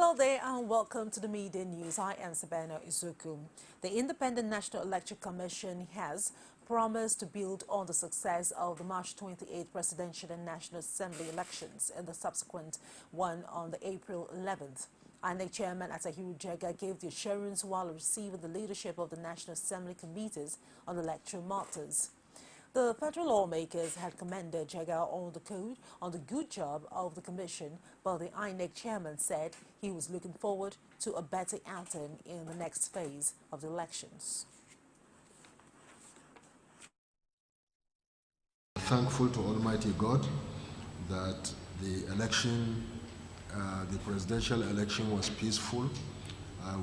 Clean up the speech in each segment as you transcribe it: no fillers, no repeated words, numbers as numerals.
Hello there and welcome to the Media News. I am Sabina Izuku. The Independent National Electoral Commission has promised to build on the success of the March 28 Presidential and National Assembly elections and the subsequent one on the April 11th. INEC Chairman Atahiru Jega gave the assurance while receiving the leadership of the National Assembly committees on electoral matters. The federal lawmakers had commended Jega on the good job of the commission, but the INEC chairman said he was looking forward to a better outcome in the next phase of the elections. Thankful to Almighty God that the election, the presidential election was peaceful,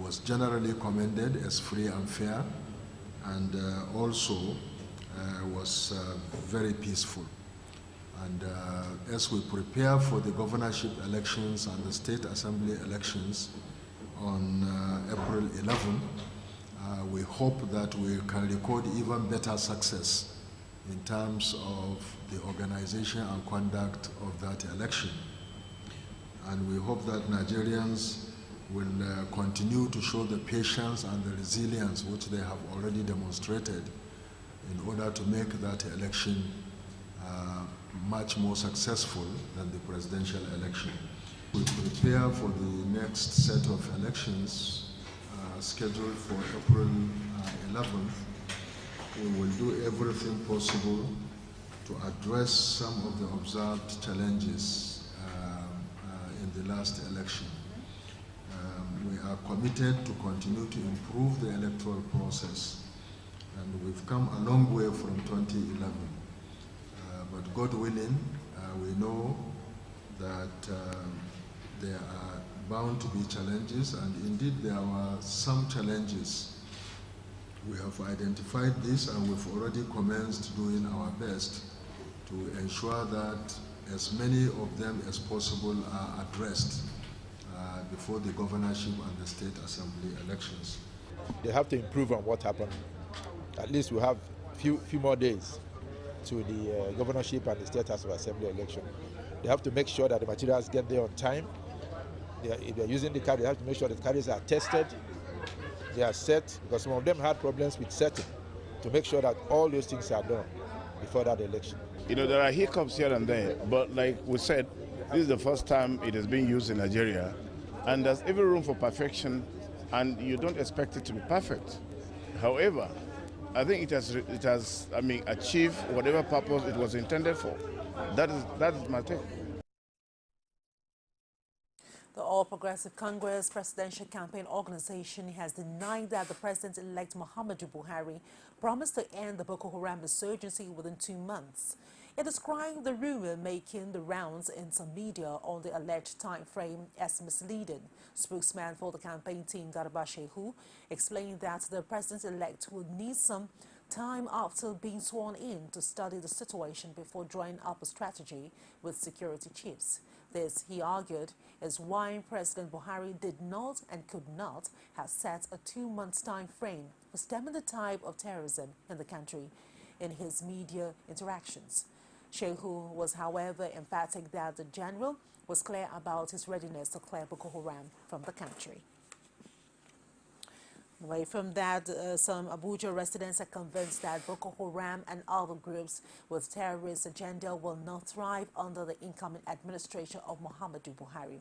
was generally commended as free and fair, and also was very peaceful. And as we prepare for the governorship elections and the state assembly elections on April 11, we hope that we can record even better success in terms of the organization and conduct of that election. And we hope that Nigerians will continue to show the patience and the resilience which they have already demonstrated in order to make that election much more successful than the presidential election. We prepare for the next set of elections scheduled for April 11th. We will do everything possible to address some of the observed challenges in the last election. We are committed to continue to improve the electoral process, and we've come a long way from 2011. But God willing, we know that there are bound to be challenges, and indeed there were some challenges. We have identified this, and we've already commenced doing our best to ensure that as many of them as possible are addressed before the governorship and the state assembly elections. They have to improve on what happened. At least we have few more days to the governorship and the state house of assembly election. They have to make sure that the materials get there on time. If they're using the card, they have to make sure the cards are tested, they are set, because some of them had problems with setting, to make sure that all those things are done before that election. You know, there are hiccups here and there, but like we said, this is the first time it is being used in Nigeria, and there's every room for perfection, and you don't expect it to be perfect. However, I think it has achieved whatever purpose it was intended for. That is my take. The All Progressive Congress Presidential Campaign Organization has denied that the President-elect Muhammadu Buhari promised to end the Boko Haram insurgency within 2 months. It described the rumor making the rounds in some media on the alleged time frame as misleading. Spokesman for the campaign team, Garba Shehu, explained that the President-elect would need some time after being sworn in to study the situation before drawing up a strategy with security chiefs. This, he argued, is why President Buhari did not and could not have set a 2-month time frame for stemming the tide of terrorism in the country in his media interactions. Shehu was, however, emphatic that the general was clear about his readiness to clear Boko Haram from the country. Away from that, some Abuja residents are convinced that Boko Haram and other groups with terrorist agenda will not thrive under the incoming administration of Muhammadu Buhari.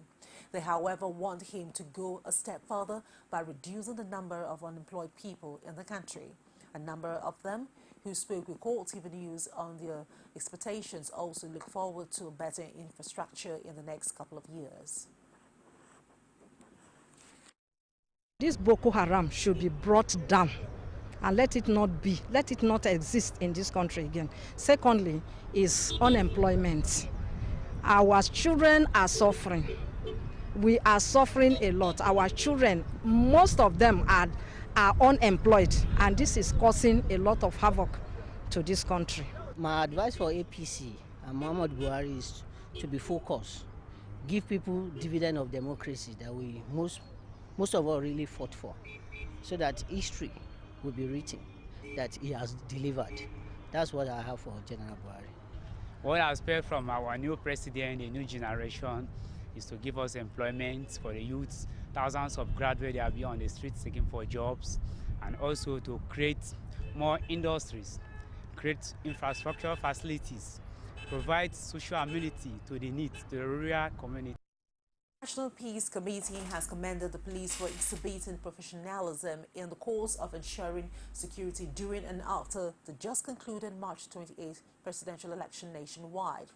They, however, want him to go a step further by reducing the number of unemployed people in the country. A number of them who spoke with CoreTV News on their expectations also look forward to better infrastructure in the next couple of years. This Boko Haram should be brought down and let it not exist in this country again. Secondly is unemployment. Our children are suffering. We are suffering a lot. Our children, most of them are unemployed, and this is causing a lot of havoc to this country. My advice for APC and Muhammad Buhari is to be focused, give people dividend of democracy that we most of all really fought for, so that history will be written that he has delivered. That's what I have for General Buhari. What I expect from our new president, the new generation, is to give us employment for the youths. Thousands of graduates are being on the streets seeking for jobs, and also to create more industries, create infrastructure facilities, provide social amenity to the needs, to the rural community. The National Peace Committee has commended the police for exhibiting professionalism in the course of ensuring security during and after the just concluded March 28th presidential election nationwide.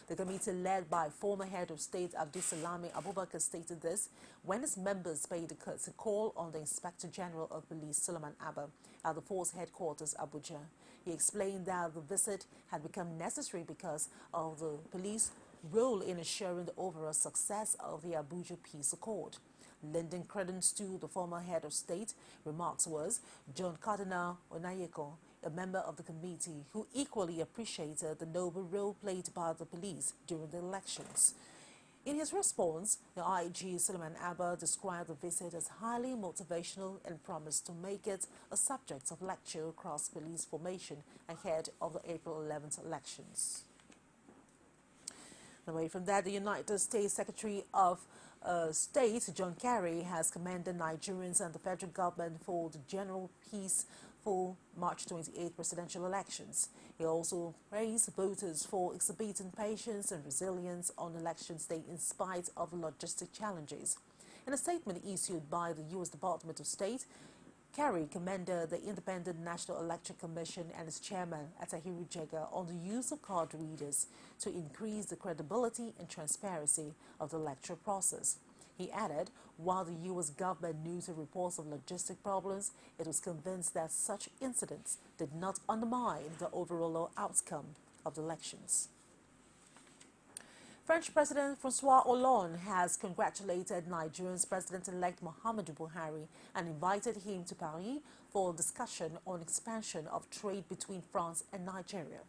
The committee, led by former head of state Abdulsalami Abubakar, stated this when its members paid a courtesy call on the Inspector General of Police, Suleiman Abba, at the force headquarters, Abuja. He explained that the visit had become necessary because of the police role in ensuring the overall success of the Abuja Peace Accord. Lending credence to the former head of state, remarks was John Cardinal Onayeko, a member of the committee, who equally appreciated the noble role played by the police during the elections. In his response, the IG Suleiman Abba described the visit as highly motivational and promised to make it a subject of lecture across police formation ahead of the April 11th elections. Away from that, the United States Secretary of State, John Kerry, has commended Nigerians and the federal government for the general peace for March 28 presidential elections. He also praised voters for exhibiting patience and resilience on elections day in spite of the logistic challenges. In a statement issued by the U.S. Department of State, Kerry commended the Independent National Electoral Commission and its chairman, Atahiru Jega, on the use of card readers to increase the credibility and transparency of the electoral process. He added, while the U.S. government knew the reports of logistic problems, it was convinced that such incidents did not undermine the overall outcome of the elections. French President François Hollande has congratulated Nigeria's President-elect Muhammadu Buhari and invited him to Paris for a discussion on expansion of trade between France and Nigeria.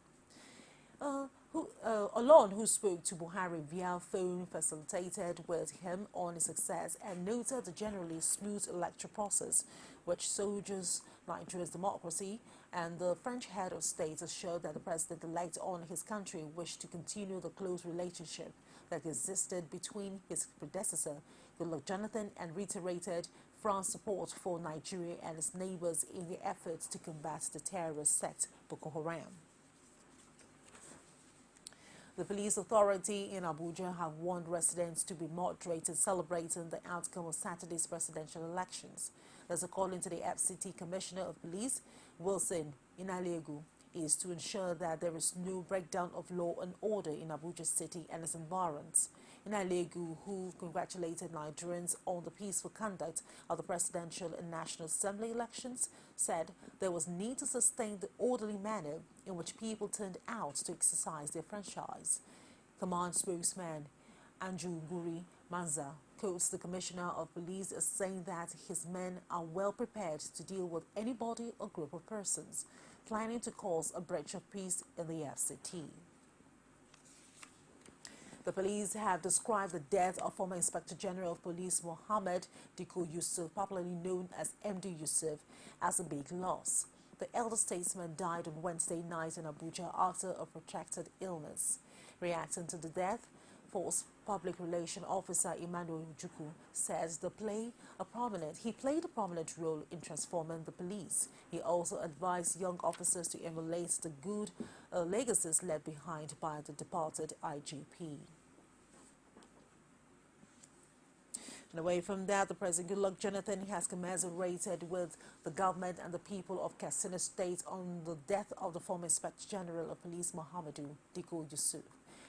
Hollande, who spoke to Buhari via phone, facilitated with him on his success and noted the generally smooth electoral process, which soldiers Nigeria's democracy, and the French head of state assured that the president-elect on his country wished to continue the close relationship that existed between his predecessor, Goodluck Jonathan, and reiterated France's support for Nigeria and its neighbors in their efforts to combat the terrorist sect Boko Haram. The police authority in Abuja have warned residents to be moderate in celebrating the outcome of Saturday's presidential elections. As according to the FCT Commissioner of Police, Wilson Inalegu, is to ensure that there is no breakdown of law and order in Abuja City and its environs. Inalegu, who congratulated Nigerians on the peaceful conduct of the presidential and National Assembly elections, said there was need to sustain the orderly manner in which people turned out to exercise their franchise. Command spokesman Andrew Guri Manza quotes the Commissioner of Police as saying that his men are well prepared to deal with anybody or group of persons planning to cause a breach of peace in the FCT. The police have described the death of former Inspector General of Police Mohammed Diko Yusuf, popularly known as MD Yusuf, as a big loss. The elder statesman died on Wednesday night in Abuja after a protracted illness. Reacting to the death, Force Public Relations Officer Emmanuel Ojukwu says he played a prominent role in transforming the police. He also advised young officers to emulate the good legacies left behind by the departed IGP. And away from that, the President Goodluck Jonathan has commiserated with the government and the people of Katsina State on the death of the former Inspector General of Police Muhammadu Diko Yusuf.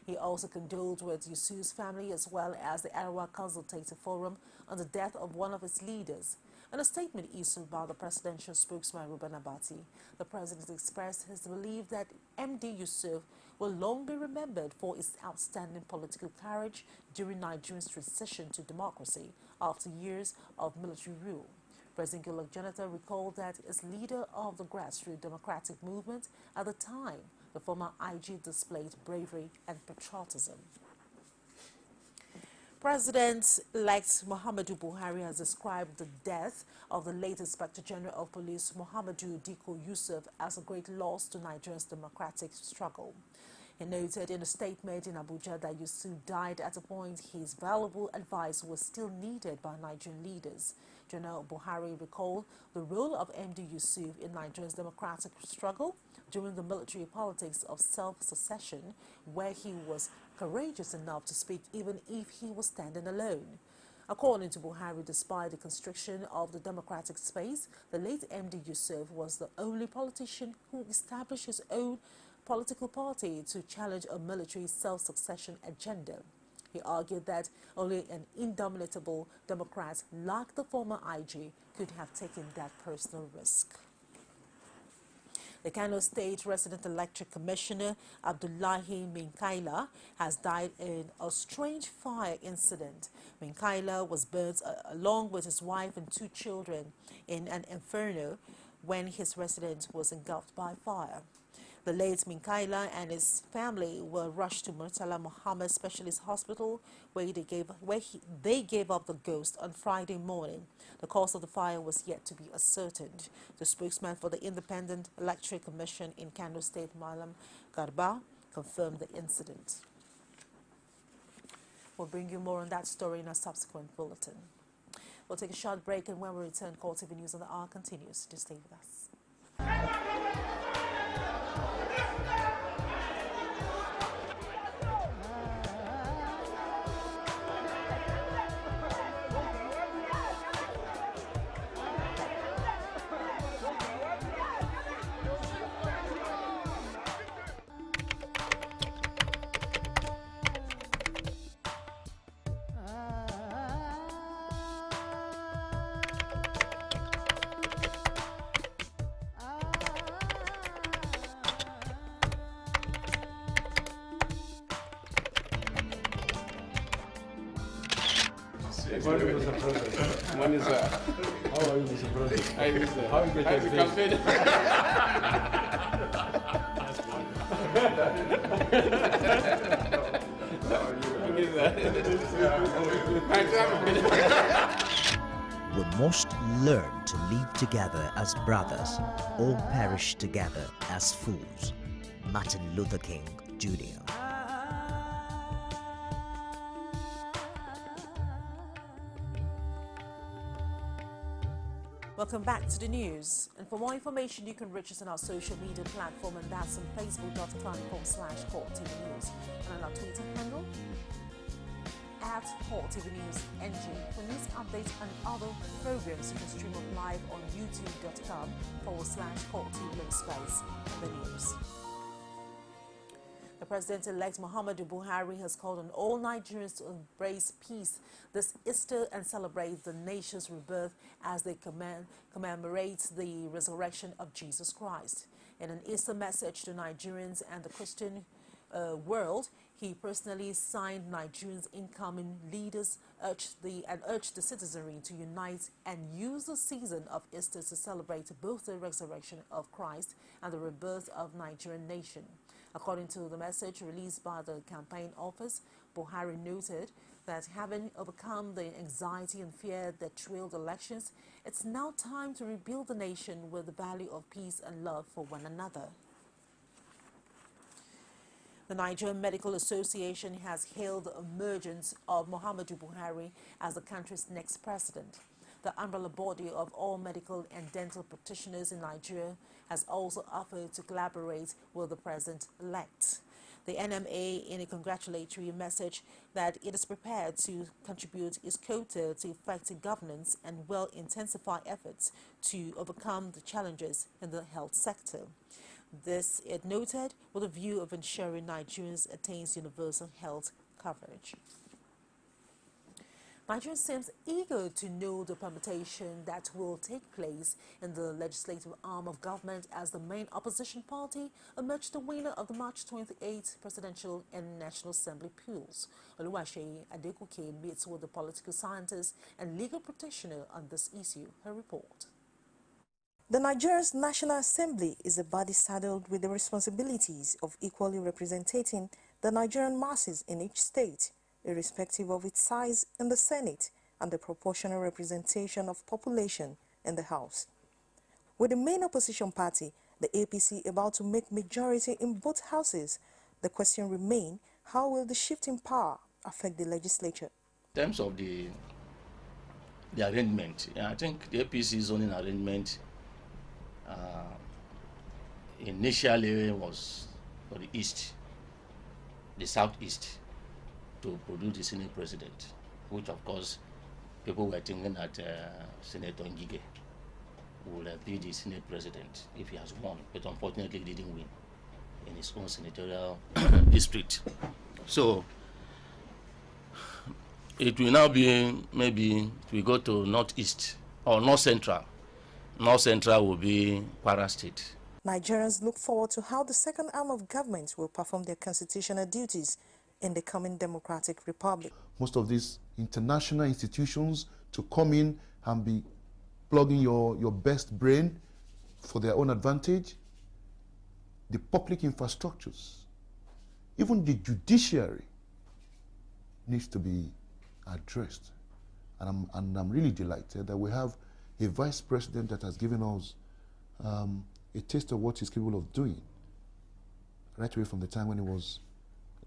He also condoled with Yusuf's family as well as the Arawa Consultative Forum on the death of one of its leaders. In a statement issued by the presidential spokesman Ruben Abati, the president expressed his belief that MD Yusuf will long be remembered for his outstanding political courage during Nigeria's transition to democracy after years of military rule. President Goodluck Jonathan recalled that as leader of the grassroots democratic movement at the time, the former IG displayed bravery and patriotism. President-elect Muhammadu Buhari has described the death of the late Inspector General of Police Muhammadu Diko Yusuf as a great loss to Nigeria's democratic struggle. He noted in a statement in Abuja that Yusuf died at a point his valuable advice was still needed by Nigerian leaders. General Buhari recalled the role of MD Yusuf in Nigeria's democratic struggle during the military politics of self-succession, where he was courageous enough to speak even if he was standing alone. According to Buhari, despite the constriction of the democratic space, the late MD Yusuf was the only politician who established his own political party to challenge a military self-succession agenda. He argued that only an indomitable Democrat like the former IG could have taken that personal risk. The Kano State Resident Electric Commissioner Abdullahi Minkaila has died in a strange fire incident. Minkaila was burnt along with his wife and 2 children in an inferno when his residence was engulfed by fire. The late Minkaila and his family were rushed to Murtala Muhammad Specialist Hospital, where they gave up the ghost on Friday morning. The cause of the fire was yet to be ascertained. The spokesman for the Independent Electric Commission in Kano State, Malam Garba, confirmed the incident. We'll bring you more on that story in a subsequent bulletin. We'll take a short break, and when we return, CoreTV News on the Hour continues. Just stay with us. Morning, Mr. President. Morning, sir. How are you, Mr. President? Hi, Mr. How is the campaign? We must learn to live together as brothers, or perish together as fools. Martin Luther King, Jr. Welcome back to the news. And for more information, you can reach us on our social media platform, and that's on facebook.com/CoreTV News, and on our Twitter handle @CoreTV News NG. For news updates and other programs, you can stream us live on youtube.com/CoreTV the news. The President-elect Muhammadu Buhari has called on all Nigerians to embrace peace this Easter and celebrate the nation's rebirth as they commemorate the resurrection of Jesus Christ. In an Easter message to Nigerians and the Christian world, he personally signed Nigerians' incoming leaders urged the citizenry to unite and use the season of Easter to celebrate both the resurrection of Christ and the rebirth of Nigerian nation. According to the message released by the campaign office, Buhari noted that having overcome the anxiety and fear that trailed elections, it's now time to rebuild the nation with the value of peace and love for one another. The Nigerian Medical Association has hailed the emergence of Muhammadu Buhari as the country's next president. The umbrella body of all medical and dental practitioners in Nigeria has also offered to collaborate with the president-elect. The NMA, in a congratulatory message, that it is prepared to contribute its quota to effective governance and will intensify efforts to overcome the challenges in the health sector. This, it noted, with a view of ensuring Nigerians attains universal health coverage. Nigeria seems eager to know the permutation that will take place in the legislative arm of government as the main opposition party emerged the winner of the March 28 presidential and National Assembly polls. Oluwaseyi Adekunke meets with the political scientist and legal practitioner on this issue. Her report. The Nigeria's National Assembly is a body saddled with the responsibilities of equally representing the Nigerian masses in each state, irrespective of its size in the Senate and the proportional representation of population in the House. With the main opposition party, the APC, about to make majority in both houses, The question remains, how will the shift in power affect the legislature? In terms of the arrangement, I think the APC zoning arrangement initially was for the east, the southeast, to produce the Senate president, which of course people were thinking that Senator Ngige would be the Senate president if he has won, but unfortunately he didn't win in his own senatorial district. So it will now be, maybe we go to northeast or north central. North central will be Kwara State. Nigerians look forward to how the second arm of government will perform their constitutional duties in the coming democratic republic. Most of these international institutions to come in and be plugging your best brain for their own advantage, the public infrastructures, even the judiciary needs to be addressed. And I'm really delighted that we have a vice president that has given us a taste of what he's capable of doing right away from the time when he was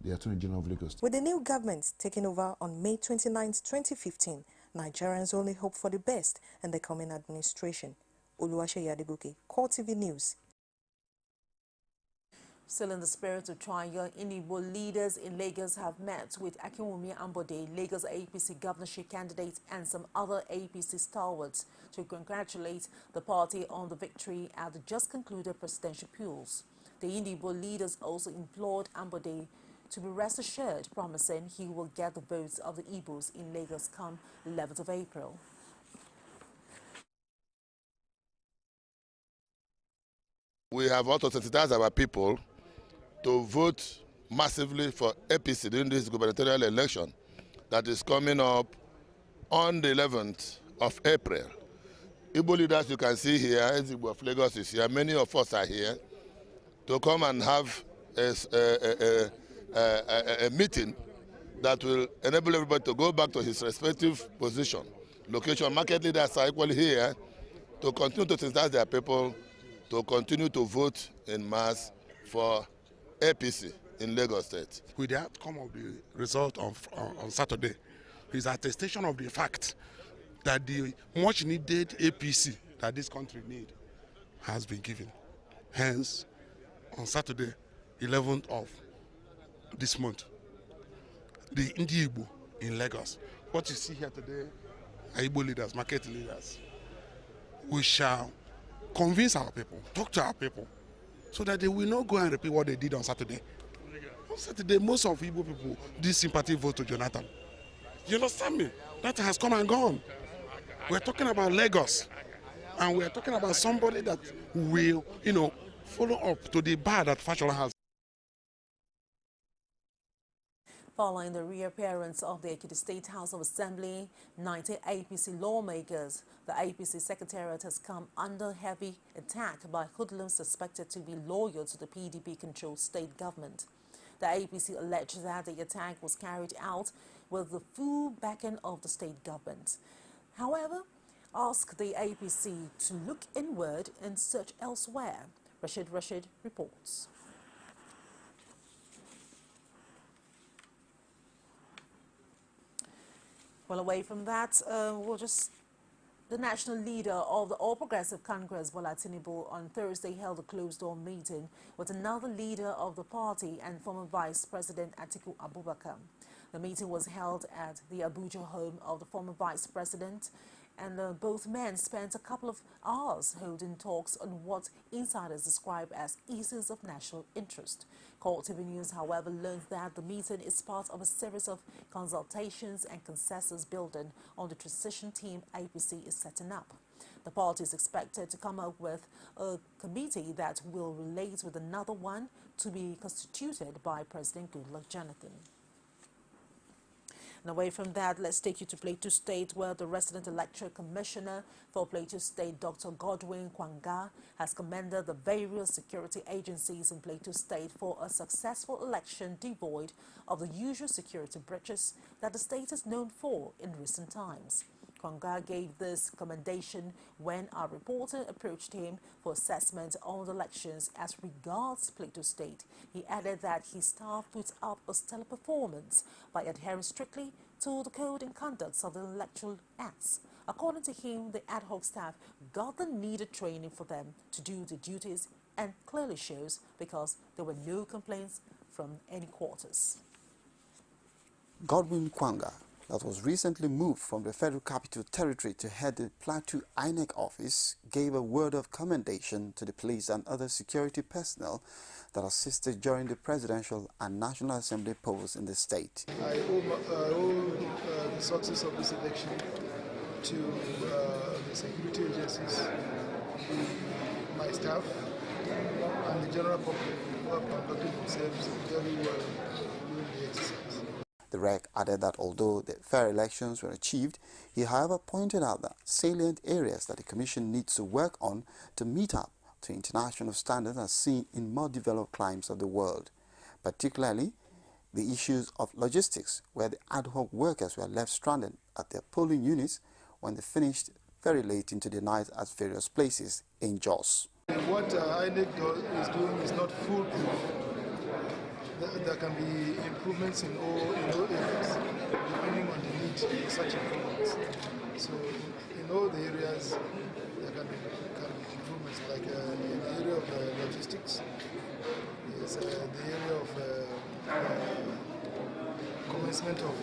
the Attorney General of Lagos. With the new government taking over on May 29, 2015, Nigerians only hope for the best in the coming administration. Oluwaseyi Adegoke, CoreTV News. Still in the spirit of trial, Igbo leaders in Lagos have met with Akinwumi Ambode, Lagos APC governorship candidate, and some other APC stalwarts to congratulate the party on the victory at the just concluded presidential polls. The Igbo leaders also implored Ambode to be rest assured, promising he will get the votes of the Igbos in Lagos come 11th of April. We have also sensitized our people to vote massively for APC during this gubernatorial election that is coming up on the 11th of April. Igbo leaders you can see here, as Igbo of Lagos is here, many of us are here to come and have a meeting that will enable everybody to go back to his respective position. Location market leaders are equally here to continue to sensitize their people to continue to vote in mass for APC in Lagos State. With the outcome of the result on Saturday is attestation of the fact that the much needed APC that this country needs has been given. Hence, on Saturday, 11th of this month, the Igbo in Lagos, what you see here today are Igbo leaders, market leaders. We shall convince our people, talk to our people, so that they will not go and repeat what they did on Saturday. On Saturday, most of Igbo people did sympathy vote to Jonathan. You understand me? That has come and gone. We're talking about Lagos, and we're talking about somebody that will, follow up to the bar that Fashola has. Following the reappearance of the Ekiti State House of Assembly, 90 APC lawmakers, the APC Secretariat has come under heavy attack by hoodlums suspected to be loyal to the PDP-controlled state government. The APC alleged that the attack was carried out with the full backing of the state government. However, asked the APC to look inward and search elsewhere. Rashid reports. Well, away from that, the national leader of the All Progressive Congress, Bola Tinubu, on Thursday held a closed-door meeting with another leader of the party and former Vice President Atiku Abubakar. The meeting was held at the Abuja home of the former Vice President, and both men spent a couple of hours holding talks on what insiders describe as issues of national interest. CoreTV News, however, learned that the meeting is part of a series of consultations and consensus building on the transition team APC is setting up. The party is expected to come up with a committee that will relate with another one to be constituted by President Goodluck Jonathan. And away from that, let's take you to Plateau State, where the resident electoral commissioner for Plateau State, Dr. Godwin Kwanga, has commended the various security agencies in Plateau State for a successful election devoid of the usual security breaches that the state is known for in recent times. Kwanga gave this commendation when our reporter approached him for assessment on the elections as regards Plateau State. He added that his staff put up a stellar performance by adhering strictly to the code and conducts of the electoral acts. According to him, the ad hoc staff got the needed training for them to do the duties and clearly shows because there were no complaints from any quarters. Godwin Kwanga, that was recently moved from the Federal Capital Territory to head the Plateau INEC office, gave a word of commendation to the police and other security personnel that assisted during the presidential and National Assembly polls in the state. I owe the success of this election to the security agencies, my staff, and the general public who have conducted themselves very well during the exercise. The REC added that although the fair elections were achieved, he however pointed out that salient areas that the Commission needs to work on to meet up to international standards are seen in more developed climes of the world, particularly the issues of logistics, where the ad hoc workers were left stranded at their polling units when they finished very late into the night at various places in Jos. What INEC is doing is not foolproof. There can be improvements in all areas, depending on the need for such improvements. So in all the areas, there can be improvements, like in the area of logistics, yes, the area of commencement of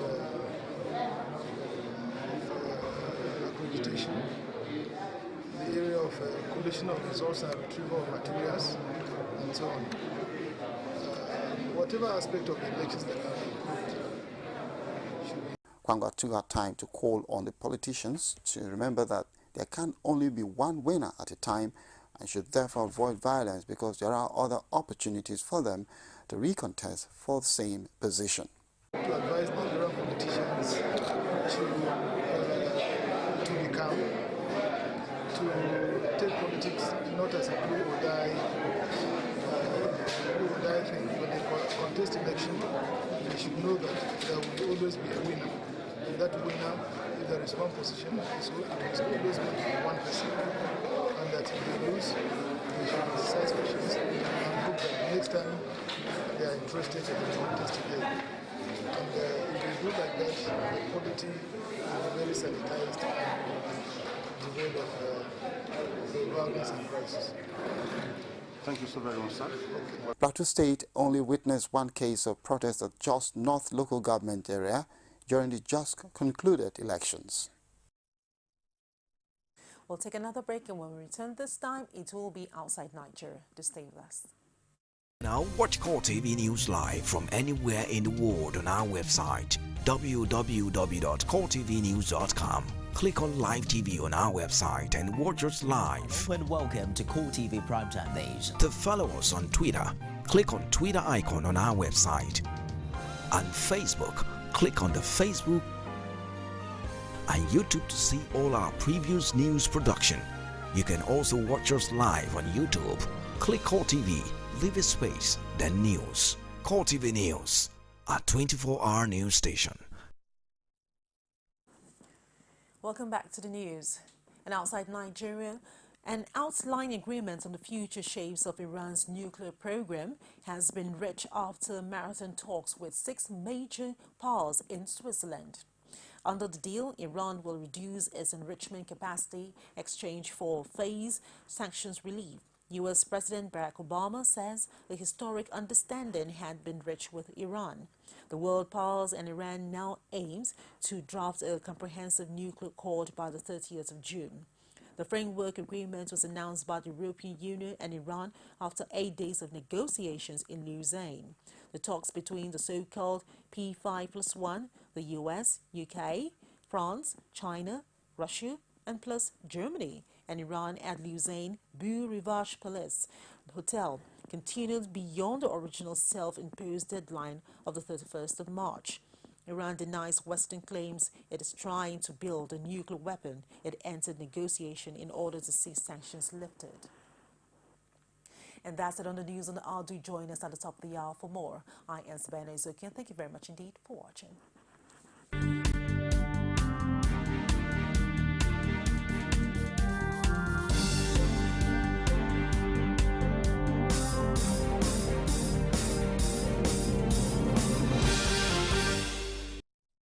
accreditation, the area of collation of results and retrieval of materials, and so on. Whatever aspect of the elections that can be improved. Kwanga took out time to call on the politicians to remember that there can only be one winner at a time and should therefore avoid violence because there are other opportunities for them to recontest for the same position. To advise Nigerian politicians to be calm, to take politics not as a do or die thing. When they contest election, they should know that there will always be a winner. And that winner, if there is one position, it is always going to be one person. And that if they lose, they should exercise patience and hope that next time they are interested in the contest again. And if they do like that, the polity will be very sanitized and devoid of violence and crisis. Thank you so very much, sir. Plateau State only witnessed one case of protest at Jos North local government area during the just concluded elections. We'll take another break, and when we return this time, it will be outside Nigeria. To stay with us. Now watch CoreTV News live from anywhere in the world on our website www.coretvnews.com. Click on Live TV on our website and watch us live. And welcome to CoreTV Primetime News. To follow us on Twitter, click on Twitter icon on our website. On Facebook, click on the Facebook and YouTube to see all our previous news production. You can also watch us live on YouTube. Click CoreTV, leave a space, then News. CoreTV News, a 24-hour news station. Welcome back to the news. And outside Nigeria, an outline agreement on the future shapes of Iran's nuclear program has been reached after marathon talks with 6 major powers in Switzerland. Under the deal, Iran will reduce its enrichment capacity exchange for phase sanctions relief. U.S. President Barack Obama says the historic understanding had been reached with Iran. The world powers and Iran now aims to draft a comprehensive nuclear accord by the 30th of June. The framework agreement was announced by the European Union and Iran after 8 days of negotiations in Lausanne. The talks between the so-called P5+1, the US, UK, France, China, Russia, and plus Germany and Iran at Lausanne Beau Rivage Palace Hotel continued beyond the original self-imposed deadline of the 31st of March. Iran denies Western claims it is trying to build a nuclear weapon. It entered negotiation in order to see sanctions lifted. And that's it on the news on the hour. Do join us at the top of the hour for more. I am Sabina Izuki, and thank you very much indeed for watching.